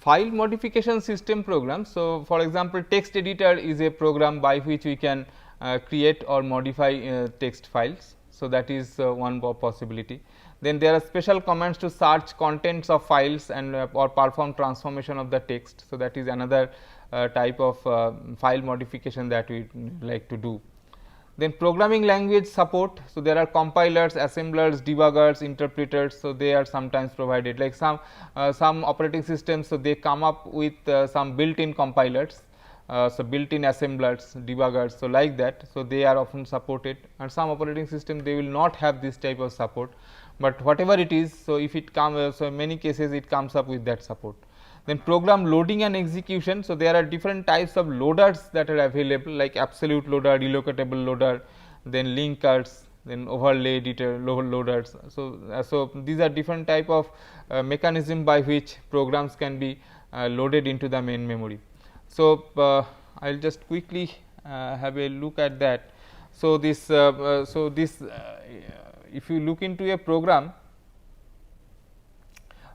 file modification system program. So, for example, text editor is a program by which we can create or modify text files. So, that is one possibility. Then there are special commands to search contents of files and or perform transformation of the text. So, that is another type of file modification that we like to do. Then programming language support. So, there are compilers, assemblers, debuggers, interpreters. So, they are sometimes provided, like some operating systems. So, they come up with some built in compilers, so built in assemblers, debuggers. So, like that. So, they are often supported, and some operating system they will not have this type of support, but whatever it is. So, if it comes, so in many cases it comes up with that support. Then program loading and execution. So, there are different types of loaders that are available, like absolute loader, relocatable loader, then linkers, then overlay editor loaders. So, these are different type of mechanism by which programs can be loaded into the main memory. So, I will just quickly have a look at that. So, this if you look into a program,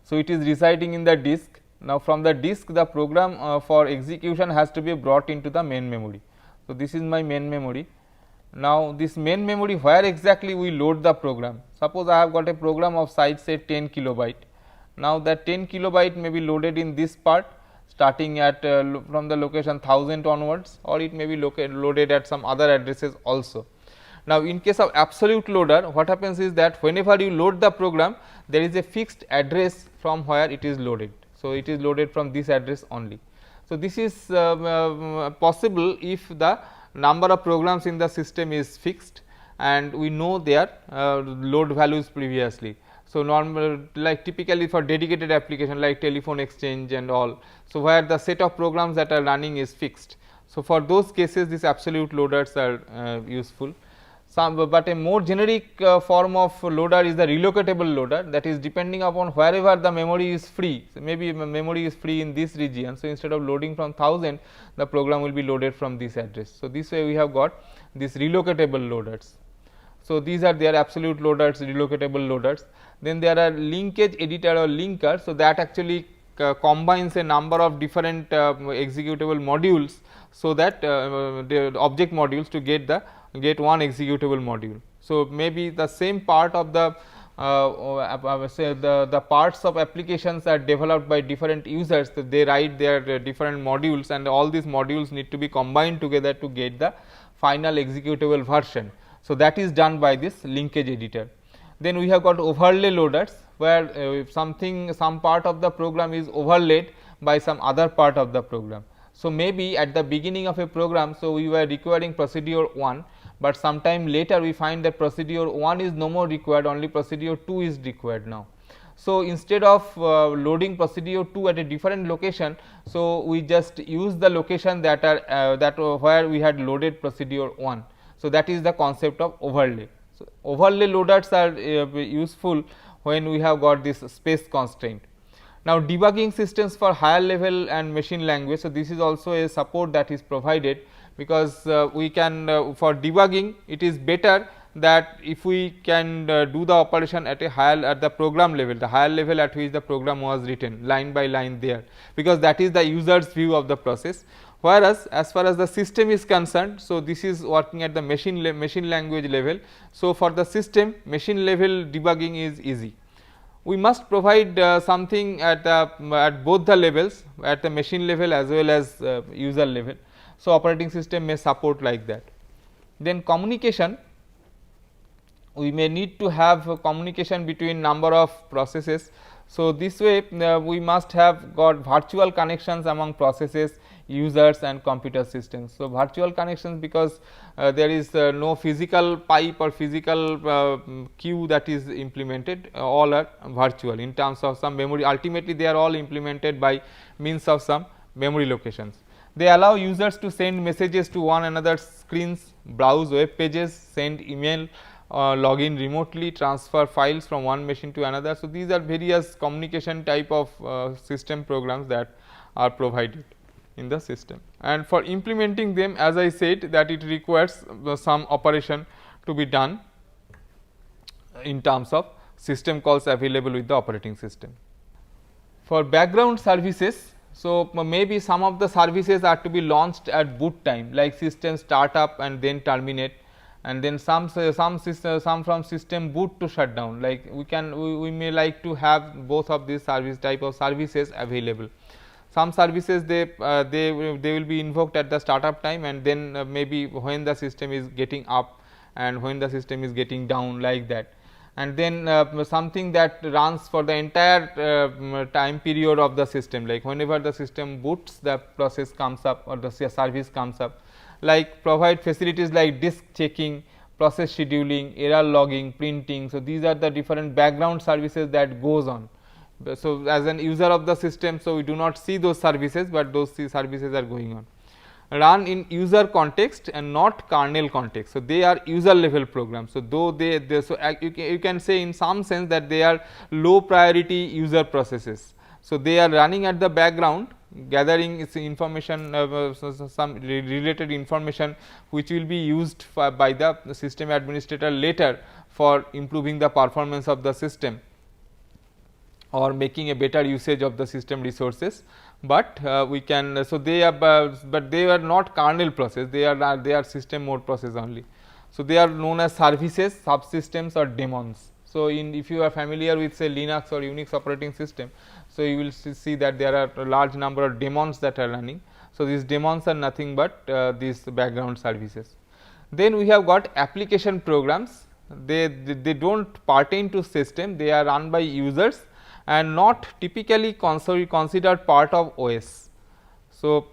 so it is residing in the disk. Now, from the disk the program for execution has to be brought into the main memory. So, this is my main memory. Now, this main memory, where exactly we load the program? Suppose I have got a program of size say 10 kilobyte. Now, that 10 kilobyte may be loaded in this part starting at from the location 1000 onwards, or it may be loaded at some other addresses also. Now, in case of absolute loader, what happens is that whenever you load the program, there is a fixed address from where it is loaded. So, it is loaded from this address only. So, this is possible if the number of programs in the system is fixed and we know their load values previously. So, normal, like typically for dedicated application like telephone exchange and all. So, where the set of programs that are running is fixed. So, for those cases these absolute loaders are useful. But a more generic form of loader is the relocatable loader, that is depending upon wherever the memory is free. So, maybe memory is free in this region. So, instead of loading from 1000, the program will be loaded from this address. So, this way we have got these relocatable loaders. So, these are their absolute loaders, relocatable loaders. Then there are linkage editor or linker. So, that actually combines a number of different executable modules. So, that the object modules to get one executable module. So, maybe the same part of the say the parts of applications are developed by different users. So, they write their different modules, and all these modules need to be combined together to get the final executable version. So, that is done by this linkage editor. Then we have got overlay loaders, where if some part of the program is overlaid by some other part of the program. So, maybe at the beginning of a program, so we were requiring procedure 1, but sometime later we find that procedure 1 is no more required, only procedure 2 is required now. So, instead of loading procedure 2 at a different location, so we just use the location that are where we had loaded procedure 1. So, that is the concept of overlay. So, overlay loaders are useful when we have got this space constraint. Now, debugging systems for higher level and machine language. So, this is also a support that is provided, because we can for debugging it is better that if we can do the operation at a higher, at the program level, the higher level at which the program was written line by line there, because that is the user's view of the process. Whereas, as far as the system is concerned, so this is working at the machine language level. So, for the system, machine level debugging is easy. We must provide something at both the levels, at the machine level as well as user level. So, operating system may support like that. Then communication, we may need to have communication between number of processes. So, this way we must have got virtual connections among processes, users and computer systems. So, virtual connections, because there is no physical pipe or physical queue that is implemented, all are virtual in terms of some memory. Ultimately, they are all implemented by means of some memory locations. They allow users to send messages to one another's screens, browse web pages, send email, log in remotely, transfer files from one machine to another. So, these are various communication type of system programs that are provided in the system, and for implementing them, as I said, that it requires some operation to be done in terms of system calls available with the operating system. For background services, So, maybe some of the services are to be launched at boot time, like system startup and then terminate, and then some from system boot to shutdown, like we may like to have both of these type of services available. Some services they will be invoked at the startup time, and then maybe when the system is getting up and when the system is getting down, like that. And then something that runs for the entire time period of the system, like whenever the system boots, the process comes up or the service comes up, like provide facilities like disk checking, process scheduling, error logging, printing. So, these are the different background services that goes on. So, as an user of the system, so we do not see those services, but those services are going on. Run in user context and not kernel context. So, they are user level programs. So, though so you can say in some sense that they are low priority user processes. So, they are running at the background, gathering its information, some related information which will be used by the system administrator later for improving the performance of the system or making a better usage of the system resources. But we can, so they are, but they are not kernel process, they are system mode process only. So, they are known as services, subsystems or daemons. So, if you are familiar with say Linux or Unix operating system, so you will see that there are a large number of daemons that are running. So, these daemons are nothing but these background services. Then we have got application programs, they do not pertain to system, they are run by users and not typically considered part of OS. So,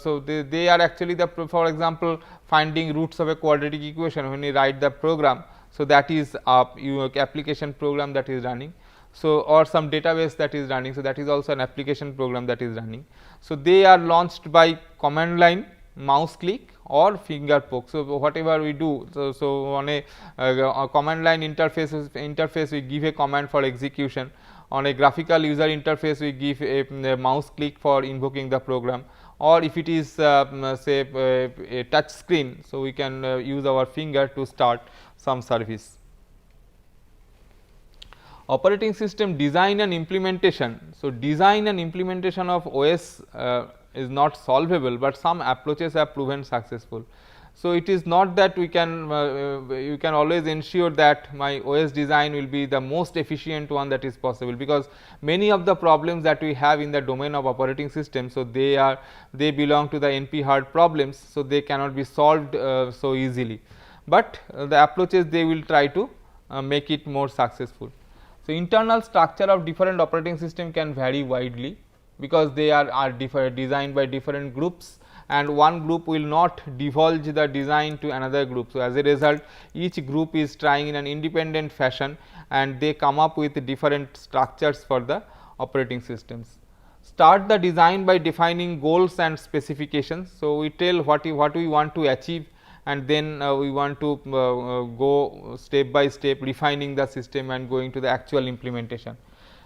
so they are actually the, for example, finding roots of a quadratic equation when you write the program. So, that is application program that is running. So, or some database that is running. So, that is also an application program that is running. So, they are launched by command line, mouse click or finger poke. So, whatever we do, so on a command line interface we give a command for execution. On a graphical user interface we give a mouse click for invoking the program, or if it is say a touch screen, so we can use our finger to start some service. Operating system design and implementation. So, design and implementation of OS is not solvable, but some approaches have proven successful. So, it is not that we can you can always ensure that my OS design will be the most efficient one that is possible, because many of the problems that we have in the domain of operating system, so they belong to the NP hard problems. So, they cannot be solved so easily, but the approaches they will try to make it more successful. So, internal structure of different operating system can vary widely, because they are designed by different groups, and one group will not divulge the design to another group. So, as a result, each group is trying in an independent fashion and they come up with different structures for the operating systems. Start the design by defining goals and specifications. So, we tell what we want to achieve, and then we want to go step by step refining the system and going to the actual implementation.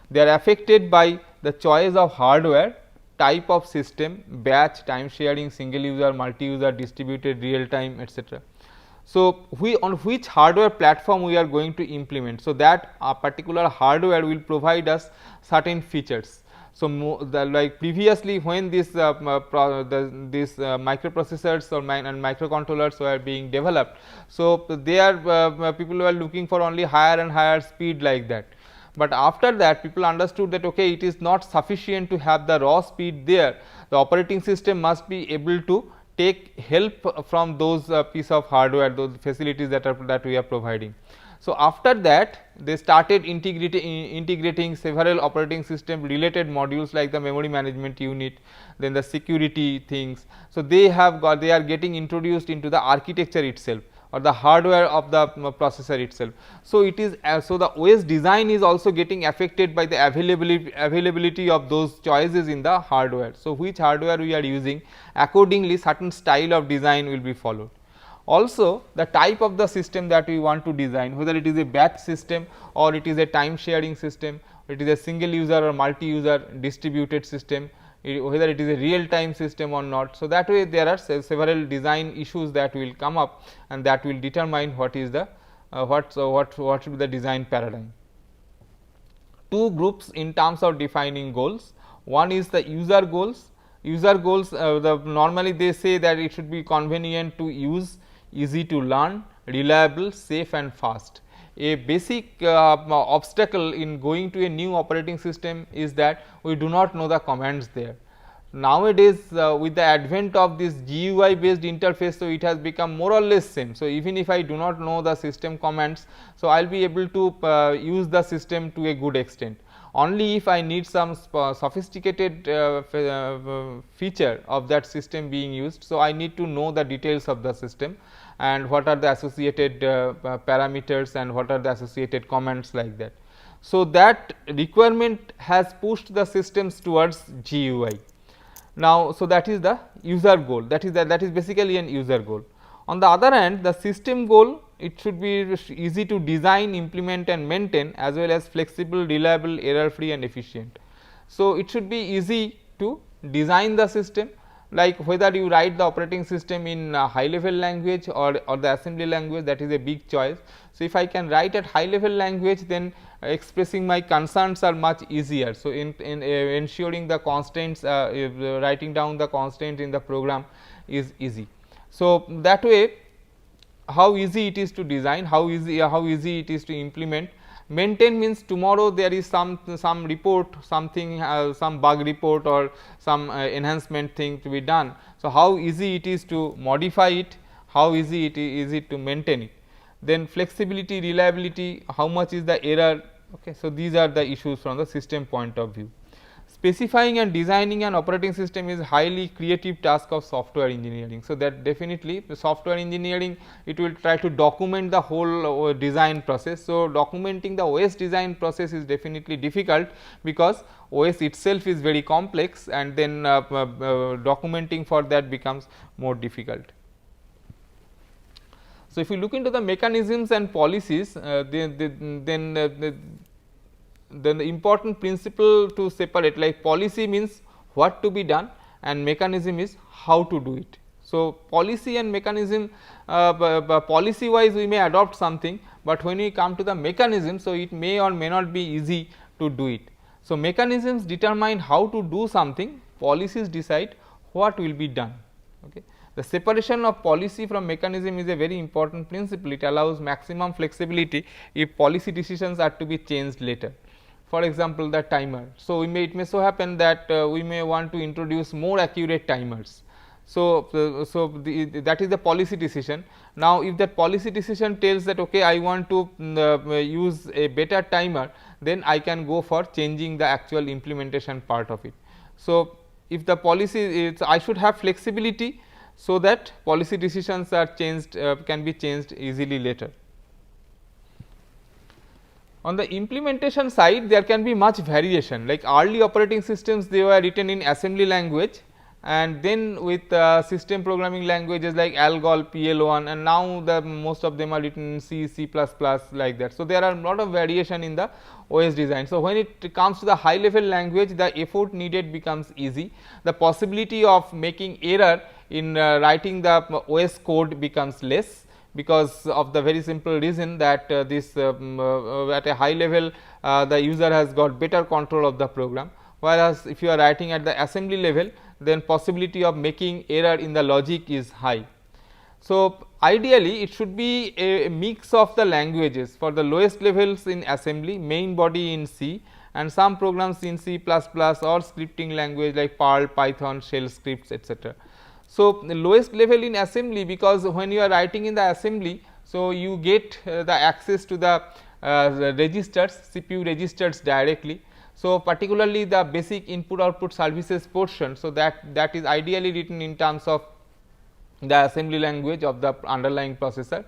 They are affected by the choice of hardware, type of system, batch, time sharing, single user, multi user, distributed, real time, etc. So, on which hardware platform we are going to implement. So, that a particular hardware will provide us certain features. So, like previously when this microprocessors or and microcontrollers were being developed. So, people were looking for only higher and higher speed like that. But after that people understood that okay, it is not sufficient to have the raw speed there, the operating system must be able to take help from those piece of hardware, those facilities that we are providing. So, after that they started integrating several operating system related modules like the memory management unit, then the security things. So, they are getting introduced into the architecture itself or the hardware of the processor itself. So, it is so the OS design is also getting affected by the availability of those choices in the hardware. So, which hardware we are using, accordingly certain style of design will be followed. Also, the type of the system that we want to design, whether it is a batch system or it is a time sharing system, it is a single user or multi user distributed system, whether it is a real time system or not. So, that way there are several design issues that will come up, and that will determine what is the what should be the design paradigm. Two groups in terms of defining goals. One is the user goals. User goals, normally they say that it should be convenient to use, easy to learn, reliable, safe and fast. A basic obstacle in going to a new operating system is that we do not know the commands there. Nowadays, with the advent of this GUI based interface, so it has become more or less same. So, even if I do not know the system commands, so I will be able to use the system to a good extent. Only if I need some sophisticated feature of that system being used. So, I need to know the details of the system and what are the associated parameters and what are the associated commands like that. So, that requirement has pushed the systems towards GUI. Now, so that is the user goal, that is basically an user goal. On the other hand, the system goal, it should be easy to design, implement and maintain, as well as flexible, reliable, error free and efficient. So, it should be easy to design the system, like whether you write the operating system in high level language or the assembly language, that is a big choice. So, if I can write at high level language, then expressing my concerns are much easier. So, in ensuring the constraints, writing down the constraint in the program is easy. So, that way how easy it is to design, how easy it is to implement. Maintain means tomorrow there is some report, something some bug report or some enhancement thing to be done. So, how easy it is to modify it, how easy is it to maintain it. Then flexibility, reliability, how much is the error. Okay. So, these are the issues from the system point of view. Specifying and designing an operating system is highly creative task of software engineering. So, that definitely the software engineering, it will try to document the whole design process. So, documenting the OS design process is definitely difficult, because OS itself is very complex, and then documenting for that becomes more difficult. So, if you look into the mechanisms and policies, then the important principle to separate, like policy means what to be done and mechanism is how to do it. So, policy and mechanism, policy wise we may adopt something, but when we come to the mechanism, so it may or may not be easy to do it. So, mechanisms determine how to do something, policies decide what will be done. Okay. The separation of policy from mechanism is a very important principle. It allows maximum flexibility if policy decisions are to be changed later. For example, the timer. So, it may so happen that we may want to introduce more accurate timers. So, that is the policy decision. Now, if that policy decision tells that okay, I want to use a better timer, then I can go for changing the actual implementation part of it. So, if the policy is, I should have flexibility, so that policy decisions are changed, can be changed easily later. On the implementation side, there can be much variation, like early operating systems, they were written in assembly language, and then with system programming languages like ALGOL, PL1, and now the most of them are written in C, C++ like that. So, there are a lot of variation in the OS design. So, when it comes to the high level language, the effort needed becomes easy. The possibility of making error in writing the OS code becomes less, because of the very simple reason that this at a high level the user has got better control of the program, whereas if you are writing at the assembly level, then possibility of making error in the logic is high. So, ideally it should be a mix of the languages for the lowest levels in assembly, main body in C, and some programs in C++ or scripting language like Perl, Python, shell scripts, etc. So, the lowest level in assembly, because when you are writing in the assembly, so you get the access to the registers, CPU registers directly. So, particularly the basic input output services portion. So, that is ideally written in terms of the assembly language of the underlying processor.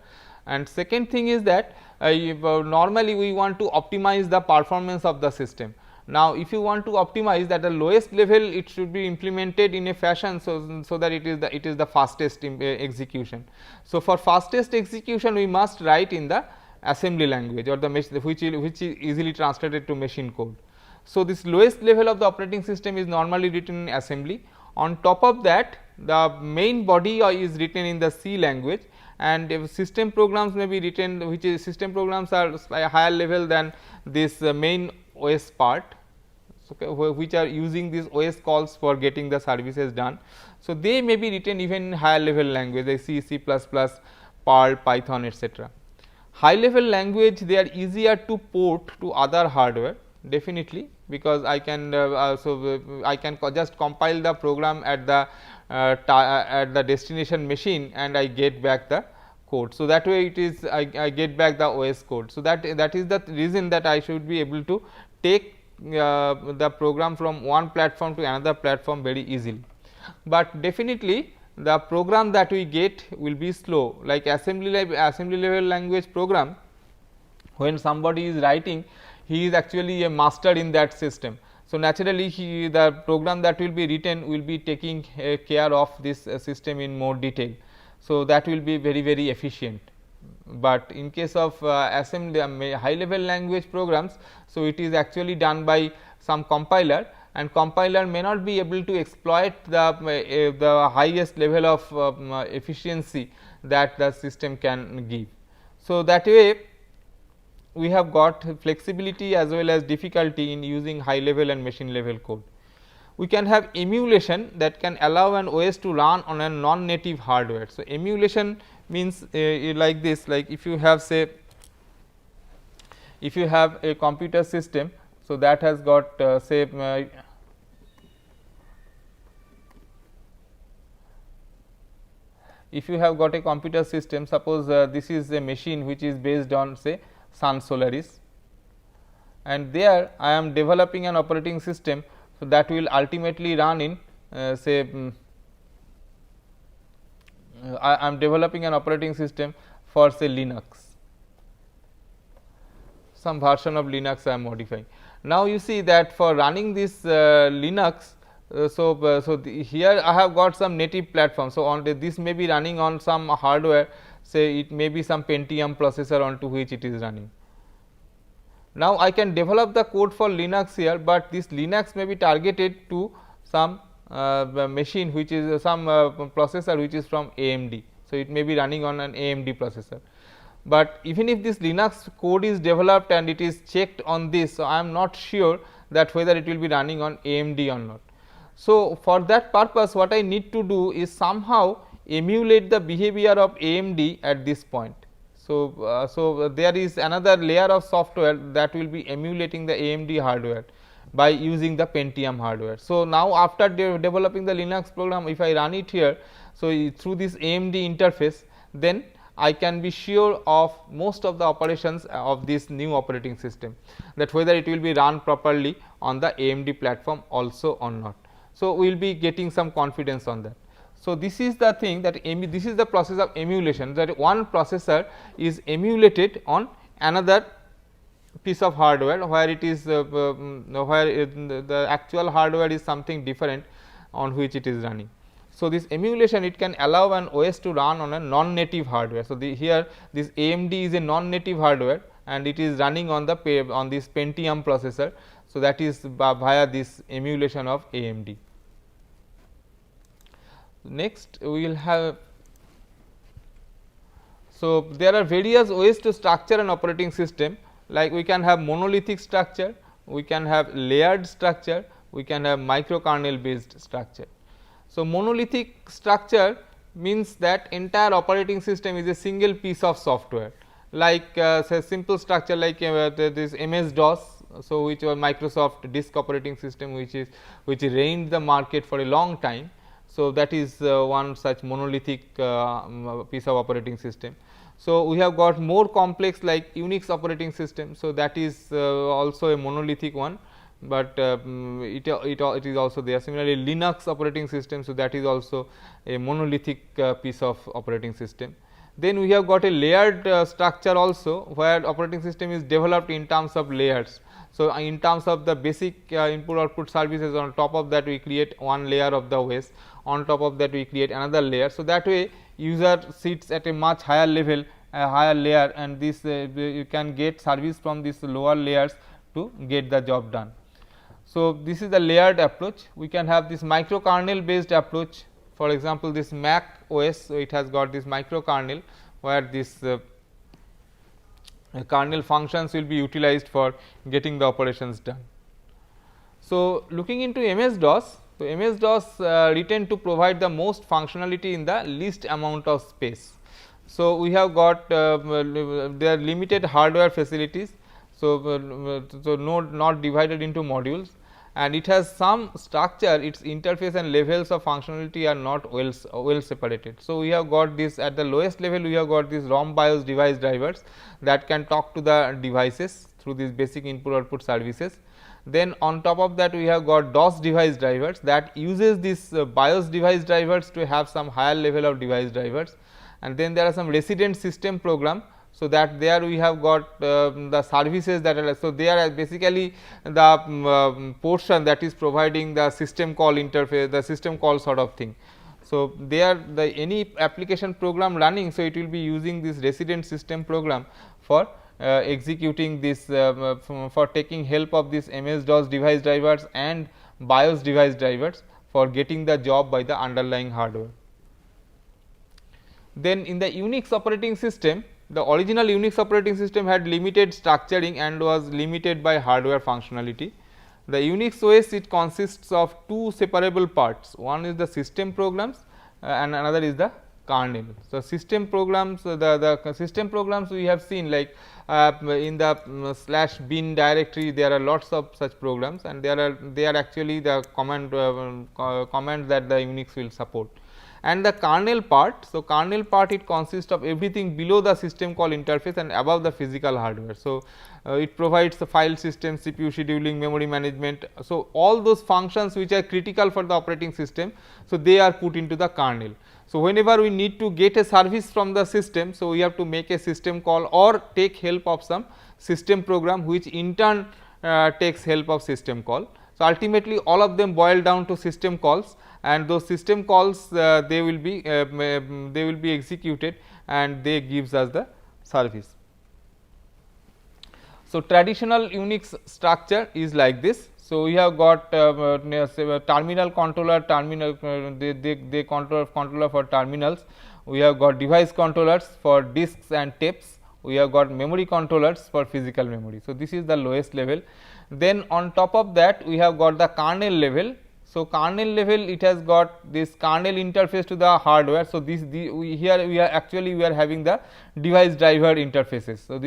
And second thing is that normally we want to optimize the performance of the system. Now, if you want to optimize at the lowest level, it should be implemented in a fashion so that it is the fastest execution. So, for fastest execution, we must write in the assembly language or the which is easily translated to machine code. So, this lowest level of the operating system is normally written in assembly. On top of that, the main body is written in the C language, and system programs may be written, which is system programs are a higher level than this main OS part. okay, which are using these OS calls for getting the services done. So, they may be written even in higher level language like C, C++, Perl, Python, etc. High level language, they are easier to port to other hardware definitely, because I can I can just compile the program at the destination machine and I get back the code. So, that way it is I get back the OS code. So, that is the reason that I should be able to take the program from one platform to another platform very easily. But definitely the program that we get will be slow, like assembly level language program. When somebody is writing, he is actually a master in that system. So, naturally the program that will be written will be taking care of this system in more detail. So, that will be very efficient. But in case of assembly high level language programs, so it is actually done by some compiler, and compiler may not be able to exploit the highest level of efficiency that the system can give. So, that way we have got flexibility as well as difficulty in using high level and machine level code. We can have emulation that can allow an OS to run on a non native hardware. So, emulation means like this, like if you have say if you have a computer system, so that has got say if you have got a computer system, suppose this is a machine which is based on say Sun Solaris, and there I am developing an operating system. So, that will ultimately run in say I am developing an operating system for say Linux, some version of Linux I am modifying. Now, you see that for running this Linux, here I have got some native platform. So, on this may be running on some hardware, say it may be some Pentium processor onto which it is running. Now, I can develop the code for Linux here, but this Linux may be targeted to some machine which is some processor which is from AMD. So, it may be running on an AMD processor, but even if this Linux code is developed and it is checked on this, so I am not sure that whether it will be running on AMD or not. So, for that purpose what I need to do is somehow emulate the behavior of AMD at this point. So, there is another layer of software that will be emulating the AMD hardware by using the Pentium hardware. So, now after developing the Linux program, if I run it here, so through this AMD interface, then I can be sure of most of the operations of this new operating system, that whether it will be run properly on the AMD platform also or not. So, we will be getting some confidence on that. So, this is the thing that this is the process of emulation, that one processor is emulated on another piece of hardware, where it is the actual hardware is something different on which it is running. So, this emulation, it can allow an OS to run on a non native hardware. So, here this AMD is a non native hardware and it is running on the this Pentium processor. So, that is via this emulation of AMD. Next we will have, so there are various ways to structure an operating system, like we can have monolithic structure, we can have layered structure, we can have microkernel based structure. So, monolithic structure means that entire operating system is a single piece of software, like say simple structure like this MS DOS. So, which was Microsoft disk operating system, which reigned the market for a long time. So, that is one such monolithic piece of operating system. So, we have got more complex like Unix operating system. So, that is also a monolithic one, but it is also there. Similarly, Linux operating system. So, that is also a monolithic piece of operating system. Then we have got a layered structure also, where operating system is developed in terms of layers. So, in terms of the basic input output services, on top of that we create one layer of the OS, on top of that we create another layer. So, that way user sits at a much higher level, a higher layer, and this you can get service from these lower layers to get the job done. So, this is the layered approach. We can have this microkernel based approach. For example, this Mac OS, so it has got this microkernel, where this kernel functions will be utilized for getting the operations done. So, looking into MS-DOS, so MS-DOS written to provide the most functionality in the least amount of space. So, we have got their limited hardware facilities. So, not divided into modules, and it has some structure, its interface and levels of functionality are not well separated. So, we have got this at the lowest level, we have got these ROM BIOS device drivers that can talk to the devices through these basic input output services. Then on top of that we have got DOS device drivers that uses this BIOS device drivers to have some higher level of device drivers, and then there are some resident system program. So, that there we have got the services that are, so they are basically the portion that is providing the system call interface, the system call sort of thing. So, they are the any application program running. So, it will be using this resident system program for executing this for taking help of this MS-DOS device drivers and BIOS device drivers for getting the job by the underlying hardware. Then in the Unix operating system, the original Unix operating system had limited structuring and was limited by hardware functionality. The Unix OS, it consists of two separable parts, one is the system programs and another is the kernel. So, system programs, the system programs we have seen like in the /bin directory there are lots of such programs, and they are actually the commands that the Unix will support. And the kernel part, so kernel part it consists of everything below the system call interface and above the physical hardware. So, it provides the file system, CPU scheduling, memory management. So, all those functions which are critical for the operating system, so they are put into the kernel. So, whenever we need to get a service from the system, so we have to make a system call or take help of some system program which in turn takes help of system call. So, ultimately all of them boil down to system calls, and those system calls they will be executed and they gives us the service. So, traditional Unix structure is like this. So, we have got terminal controller, they controller for terminals. We have got device controllers for disks and tapes. We have got memory controllers for physical memory. So, this is the lowest level. Then on top of that we have got the kernel level. So, kernel level it has got this kernel interface to the hardware. So, here we are having the device driver interfaces. So,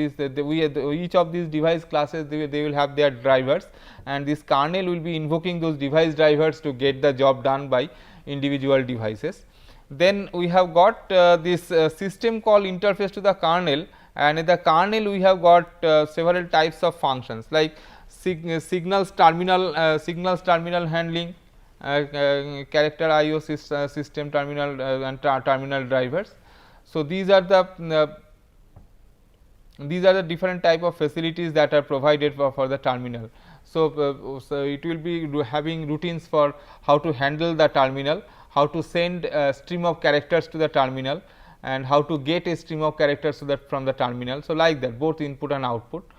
each of these device classes they will have their drivers, and this kernel will be invoking those device drivers to get the job done by individual devices. Then we have got this system call interface to the kernel, and in the kernel we have got several types of functions like signals terminal handling, character IO system terminal and terminal drivers. So, these are the different type of facilities that are provided for the terminal. So, it will be having routines for how to handle the terminal, how to send a stream of characters to the terminal, and how to get a stream of characters from the terminal. So, like that both input and output.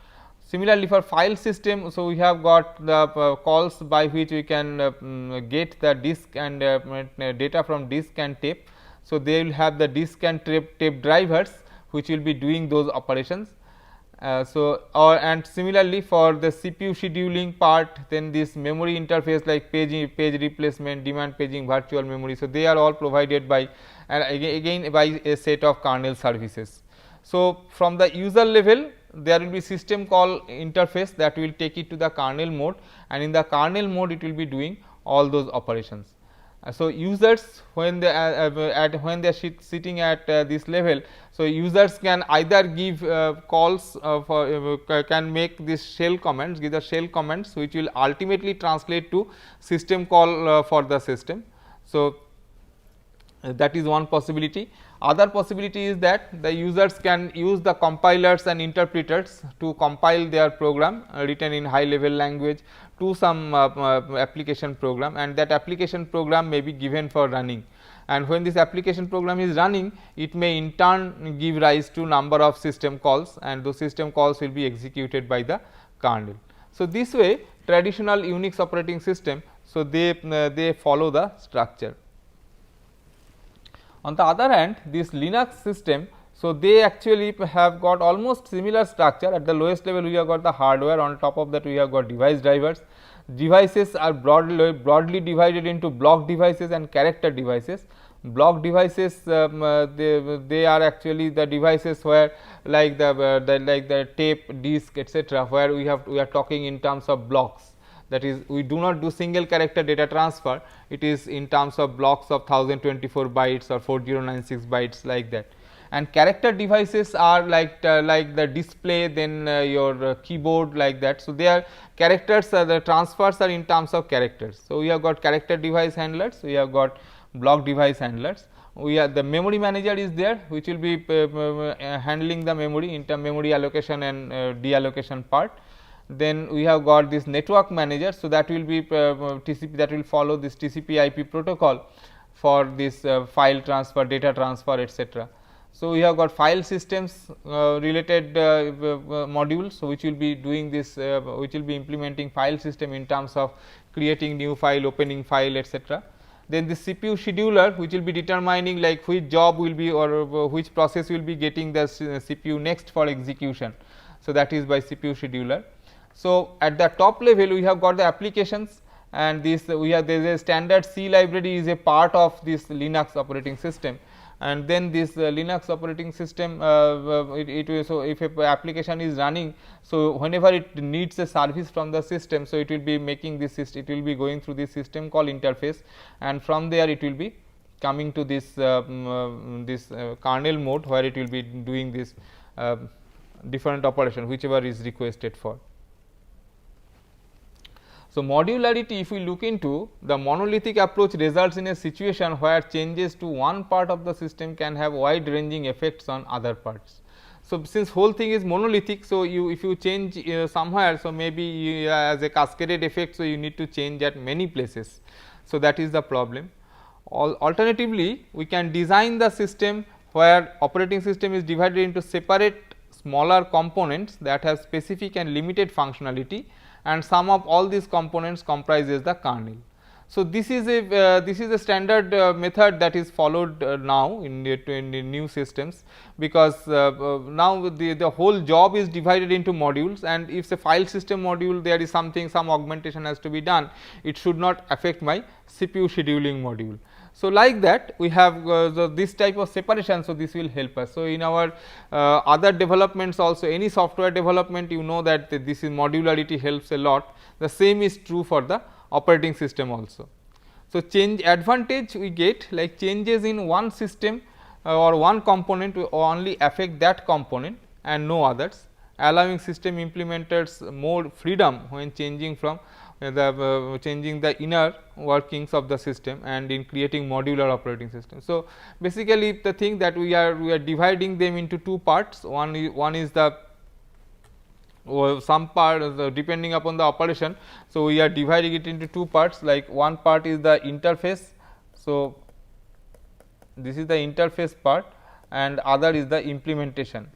Similarly, for file system, so we have got the calls by which we can get the disk and data from disk and tape. So, they will have the disk and tape drivers which will be doing those operations. And similarly for the CPU scheduling part, then this memory interface like page replacement, demand paging, virtual memory. So, they are all provided by again by a set of kernel services. So, from the user level there will be system call interface that will take it to the kernel mode, and in the kernel mode it will be doing all those operations. So, users when they are sitting at this level, so users can either give calls can make this shell commands, give the shell commands which will ultimately translate to system call for the system. So, that is one possibility. Other possibility is that the users can use the compilers and interpreters to compile their program written in high level language to some application program, and that application program may be given for running. And when this application program is running, it may in turn give rise to number of system calls, and those system calls will be executed by the kernel. So, this way traditional Unix operating system, so they follow the structure. On the other hand, this Linux system, so they actually have got almost similar structure. At the lowest level we have got the hardware, on top of that we have got device drivers, devices are broadly divided into block devices and character devices. Block devices, they are actually the devices where like the tape, disc, etc., where we are talking in terms of blocks. That is, we do not do single character data transfer, it is in terms of blocks of 1024 bytes or 4096 bytes, like that. And character devices are like the display, then your keyboard, like that. So, they are characters, the transfers are in terms of characters. So, we have got character device handlers, we have got block device handlers. We are the memory manager is there, which will be handling the memory memory allocation and deallocation part. Then we have got this network manager. So, that will be TCP, that will follow this TCP IP protocol for this file transfer, data transfer, etc. So, we have got file systems related modules, so which will be doing this, which will be implementing file system in terms of creating new file, opening file, etc. Then the CPU scheduler, which will be determining like which job will be or which process will be getting the CPU next for execution. So, that is by CPU scheduler. So, at the top level we have got the applications, and this we have there is a standard C library is a part of this Linux operating system. And then this Linux operating system, so if a application is running, so whenever it needs a service from the system, so it will be making this system, it will be going through this system called interface, and from there it will be coming to this kernel mode, where it will be doing this different operation whichever is requested for. So, modularity, if we look into the monolithic approach, results in a situation where changes to one part of the system can have wide ranging effects on other parts. So, since whole thing is monolithic, so if you change somewhere, so maybe as a cascaded effect, so you need to change at many places. So, that is the problem. Alternatively, we can design the system where operating system is divided into separate smaller components that have specific and limited functionality, and sum of all these components comprises the kernel. So, this is a standard method that is followed now in the new systems, because now the whole job is divided into modules, and if a file system module there is something, some augmentation has to be done, it should not affect my CPU scheduling module. So, like that we have this type of separation. So, this will help us. So, in our other developments also, any software development, you know that this is modularity helps a lot. The same is true for the operating system also. So, change advantage we get, like changes in one system or one component will only affect that component and no others, allowing system implementers more freedom when changing from changing the inner workings of the system and in creating modular operating system. So, basically the thing that we are dividing them into two parts. One is the some part depending upon the operation. So, we are dividing it into two parts, like one part is the interface. So, this is the interface part, and other is the implementation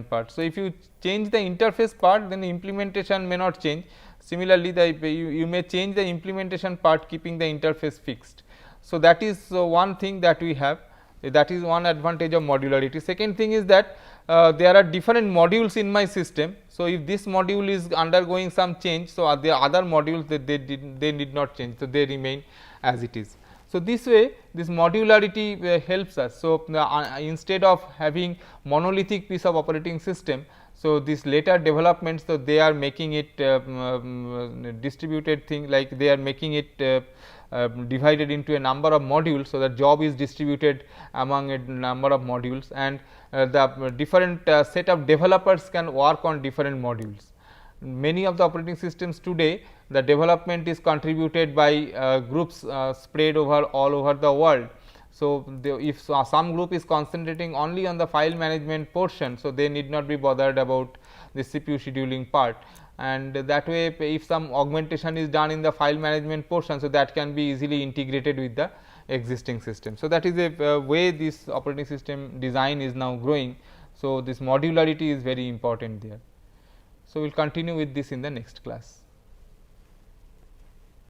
part. So, if you change the interface part, then the implementation may not change. Similarly, you may change the implementation part keeping the interface fixed. So, that is one thing that we have, that is one advantage of modularity. Second thing is that there are different modules in my system. So, if this module is undergoing some change, so the other modules they need not change. So, they remain as it is. So, this way this modularity helps us. So, instead of having monolithic piece of operating system, so this later developments, so they are making it distributed thing, like they are making it divided into a number of modules. So, the job is distributed among a number of modules, and the different set of developers can work on different modules. Many of the operating systems today, the development is contributed by groups spread over all over the world. So, if some group is concentrating only on the file management portion, so they need not be bothered about the CPU scheduling part, and that way if some augmentation is done in the file management portion, so that can be easily integrated with the existing system. So, that is a way this operating system design is now growing. So, this modularity is very important there. So, we will continue with this in the next class.